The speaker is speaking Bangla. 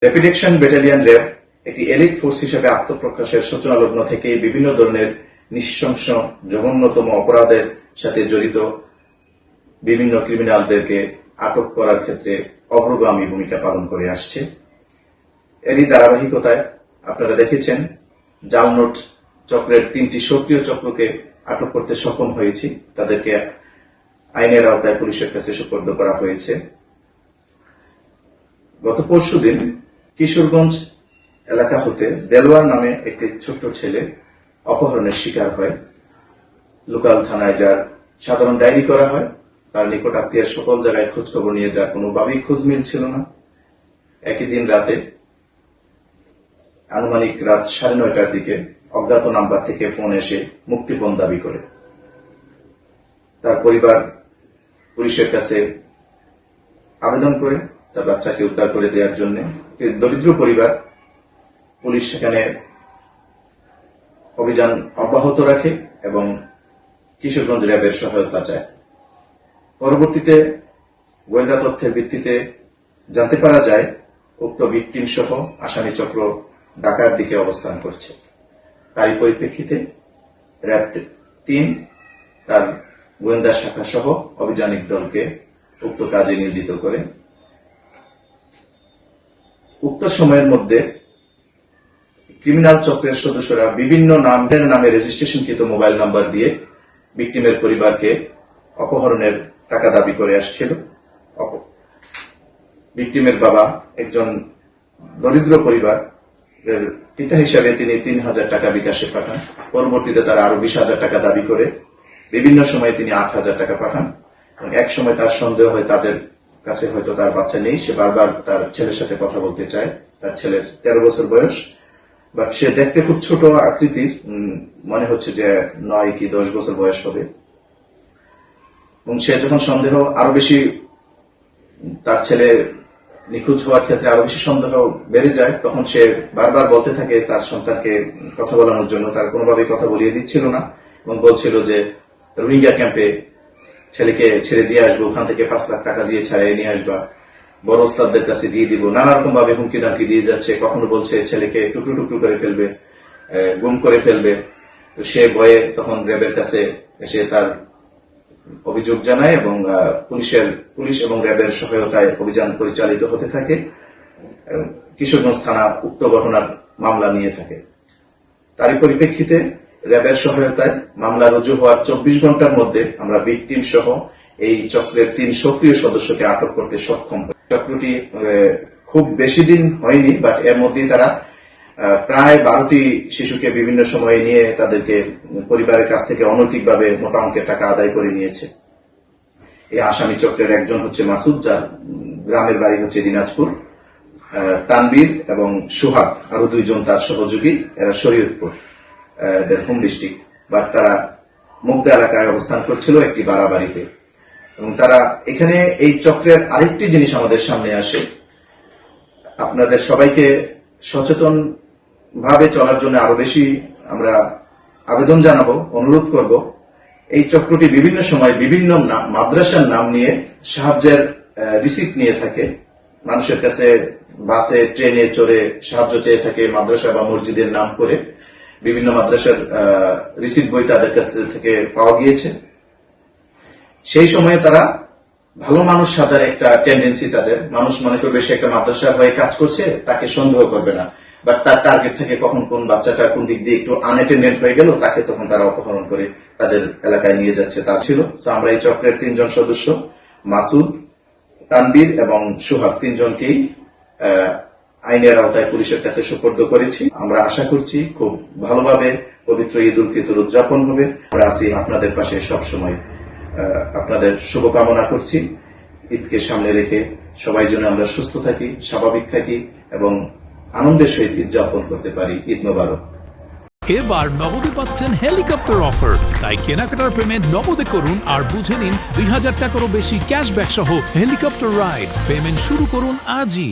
র্যাপিড অ্যাকশন ব্যাটালিয়ন র্যাব একটি এলিট ফোর্স হিসেবে আত্মপ্রকাশের সূচনালগ্ন থেকেই বিভিন্ন ধরনের নৃশংস জঘন্যতম অপরাধের সাথে জড়িত বিভিন্ন ক্রিমিনালদেরকে আটক করার ক্ষেত্রে অগ্রগামী ভূমিকা পালন করে আসছে। এরই ধারাবাহিকতায় আপনারা দেখেছেন জাল নোট চক্রের 3টি সক্রিয় চক্রকে আটক করতে সক্ষম হয়েছি। তাদেরকে আইনের আওতায় পুলিশের কাছে সুপর্দ করা হয়েছে। গত পরশুদিন কিশোরগঞ্জ এলাকা হতে দেলোয়ার নামে একটি ছোট্ট ছেলে অপহরণের শিকার হয়। লোকাল থানায় যার সাধারণ ডায়েরি করা হয়, তার নিকট আত্মীয়ের সকল জায়গায় খোঁজখবর নিয়ে যার কোনোভাবেই খোঁজ মিলছিল না। একই দিন রাতে আনুমানিক রাত 9:30টার দিকে অজ্ঞাত নাম্বার থেকে ফোন এসে মুক্তিপণ দাবি করে। তার পরিবার পুলিশের কাছে আবেদন করে তার বাচ্চাকে উদ্ধার করে দেওয়ার জন্য। দরিদ্র পরিবার, পুলিশ সেখানে অভিযান অব্যাহত রাখে এবং কিশোরগঞ্জ র্যাবের সহায়তা চায়। পরবর্তীতে গোয়েন্দা তথ্যের ভিত্তিতে জানতে পারা যায় উক্ত ভিকটিম সহ আসামি চক্র ঢাকার দিকে অবস্থান করছে। তারই পরিপ্রেক্ষিতে র্যাব 3 তার গোয়েন্দা শাখা সহ অভিযানিক দলকে উক্ত কাজে নিয়োজিত করে। উক্ত সময়ের মধ্যে ক্রিমিনাল চক্রের সদস্যরা বিভিন্ন নামে রেজিস্ট্রেশনকৃত মোবাইল নাম্বার দিয়ে ভিকটিমের পরিবারকে অপহরণের টাকা দাবি করে আসছিল। ভিকটিমের বাবা একজন দরিদ্র পরিবারের পিতা হিসাবে তিনি 3,000 টাকা বিকাশে পাঠান। পরবর্তীতে তারা আরো 20,000 টাকা দাবি করে বিভিন্ন সময়ে তিনি 8,000 টাকা পাঠান। এবং এক সময় তার সন্দেহ হয় তাদের কাছে হয়তো তার বাচ্চা নেই। সে বারবার তার ছেলের সাথে কথা বলতে চায়। তার ছেলের 13 বছর বয়স, বাট সে দেখতে খুব ছোট আকৃতির, মনে হচ্ছে যে 9 কি 10 বছর বয়স হবে। এবং সে যখন সন্দেহ আরো বেশি, তার ছেলে নিখোঁজ হওয়ার ক্ষেত্রে আরো বেশি সন্দেহ বেড়ে যায়, তখন সে বারবার বলতে থাকে তার সন্তানকে কথা বলানোর জন্য। তার কোনোভাবেই কথা বলিয়ে দিচ্ছিল না এবং বলছিল যে রোহিঙ্গা ক্যাম্পে ছেলেকে ছেড়ে দিয়ে আসবো, ওখান থেকে 5 লাখ টাকা দিয়ে ছাড়িয়ে নিয়ে আসবা, বড় ওস্তাদদের কাছে দিয়ে দিব, নানা রকম ভাবে হুমকি ধামকি দিয়ে যাচ্ছে। কখনো বলছে ছেলেকে টুকরো টুকরো করে ফেলবে, গুম করে ফেলবে। তো সে ভয়ে তখন র্যাবের কাছে এসে তার অভিযোগ জানায় এবং পুলিশ এবং র্যাবের সহায়তায় অভিযান পরিচালিত হতে থাকে। কিশোরগঞ্জ থানা উক্ত ঘটনার মামলা নিয়ে থাকে। তারই পরিপ্রেক্ষিতে র্যাবের সহায়তায় মামলা রুজু হওয়ার 24 ঘন্টার মধ্যে আমরা ভিকটিম সহ এই চক্রের 3 সক্রিয় সদস্যকে আটক করতে সক্ষম হই। চক্রটি খুব বেশি দিন হয়নি, বাট এর মধ্যেই তারা প্রায় 12টি শিশুকে বিভিন্ন সময়ে নিয়ে তাদেরকে পরিবারের কাছ থেকে অনৈতিকভাবে মোটা অঙ্কের টাকা আদায় করে নিয়েছে। এই আসামি চক্রের একজন হচ্ছে মাসুদ, যার গ্রামের বাড়ি হচ্ছে দিনাজপুর। তানবীর এবং সুহাগ আরো 2 জন তার সহযোগী, এরা শরীয়তপুর হোম ডিস্ট্রিক্ট, বাট তারা মুগদা এলাকায় অবস্থান করছিল একটি ভাড়া বাড়িতে। এবং তারা এখানে এই চক্রের আরেকটি জিনিস আমাদের সামনে আসে। আপনাদের সবাইকে সচেতন ভাবে চলার জন্য আরো বেশি আমরা আবেদন জানাবো, অনুরোধ করব। এই চক্রটি বিভিন্ন সময় বিভিন্ন মাদ্রাসার নাম নিয়ে সাহায্যের রিসিপ্ট নিয়ে থাকে। মানুষের কাছে বাসে ট্রেনে চড়ে সাহায্য চেয়ে থাকে, মাদ্রাসা বা মসজিদের নাম করে। বিভিন্ন মাদ্রাসার রিসিপ্ট বই তাদের কাছ থেকে পাওয়া গিয়েছে। সেই সময়ে তারা ভালো মানুষ সাজার একটা টেন্ডেন্সি তাদের। মানুষ মনে করবে সে একটা মাদ্রাসার হয়ে কাজ করছে, তাকে সন্দেহ করবে না। বাট তার টার্গেট থাকে কখন কোন বাচ্চাটা কোন দিক দিয়ে একটু আনঅ্যাটেন্ডেন্ট হয়ে গেল, তাকে তখন তারা অপহরণ করে তাদের এলাকায় নিয়ে যাচ্ছে। তার ছিল আমরা এই চক্রের 3 জন সদস্য মাসুদ, তানবীর এবং সুহাগ 3 জনকেই আইনের আওতায় পুলিশের কাছে সুপর্দ করেছি। আমরা আশা করছি খুব ভালোভাবে পবিত্র ঈদ উল ফিতর উদযাপন হবে। আমরা আছি আপনাদের পাশে সব সময়। আপনাদের শুভকামনা করছি। ঈদকে সামনে রেখে সবাই যেন আমরা সুস্থ থাকি, স্বাভাবিক থাকি এবং আনন্দের সহিত ঈদ যাপন করতে পারি। ঈদ মোবারক। এবার নগদে পাচ্ছেন হেলিকপ্টার অফার, তাই কেনাকাটার পেমেন্ট নগদে করুন আর বুঝে নিন 2,000 টাকারও বেশি ক্যাশব্যাক সহ হেলিকপ্টার রাইড। পেমেন্ট শুরু করুন আজই।